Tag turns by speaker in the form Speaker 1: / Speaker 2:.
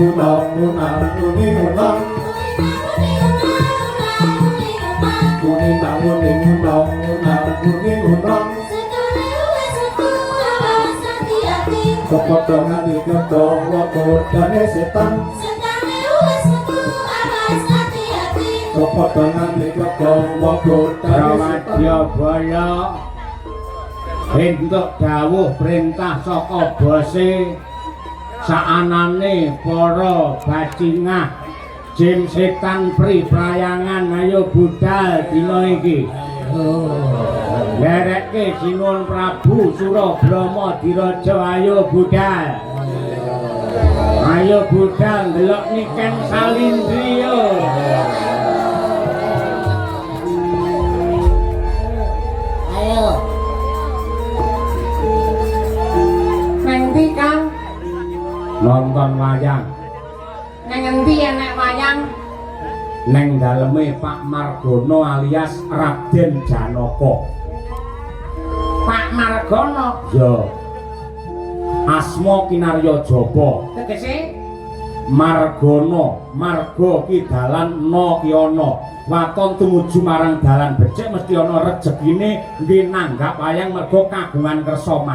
Speaker 1: unang unang kuning unang kuning kuning unang unang kuning unang kepotongan di gedong wakodane setan kepotongan di gedong wakodane setan
Speaker 2: Ramadya entuk dawuh perintah saka bose saanane para bajingah jin setan pri prayangan ayo budal dina iki Lerekke Sinuwun Prabu Surabrama Diraja ayo budal. Ayo budal ndelok Niken Salindri yo.
Speaker 3: Ayo. Nang ndi Kang?
Speaker 2: Nonton wayang.
Speaker 3: Nang endi enek wayang?
Speaker 2: Neng daleme Pak Margono alias Raden Janaka.
Speaker 3: Pak Margono.
Speaker 2: Ya. Asma kinarya jaba.
Speaker 3: Tegese
Speaker 2: Margono, marga ki dalan na ki ana. Waton tumuju marang dalan becik mesti ana rejekine nggih nanggap wayang mergo kagungan kersa